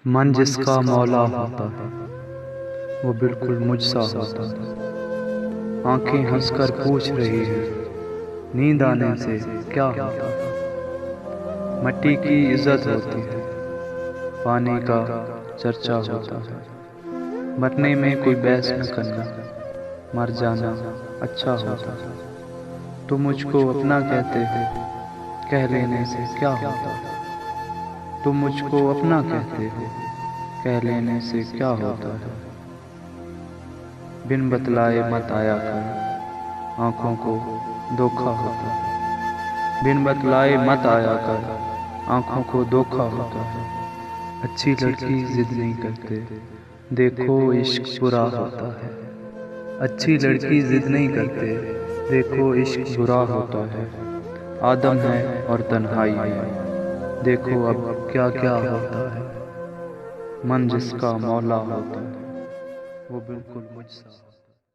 मन जिसका मौला होता है वो बिल्कुल मुझसा होता है। आंखें हंसकर पूछ रही है नींद आने से क्या होता है। मिट्टी की इज्जत होती है, पानी का चर्चा होता है। मरने में कोई बहस न करना, मर जाना अच्छा होता है। तुम मुझको अपना कहते हो, कह लेने से क्या होता है। तुम मुझको अपना कहते हो, कह लेने से क्या होता है। बिन बतलाए मत आया कर, आंखों को धोखा होता है। बिन बतलाए मत आया कर, आंखों को धोखा होता है। अच्छी लड़की जिद नहीं करते, देखो इश्क बुरा होता है। अच्छी लड़की जिद नहीं करते, देखो इश्क बुरा होता है। आदम है और तन्हाई है, देखो अब क्या क्या होता है। मन जिसका मौला होता है वो बिल्कुल मुझसा।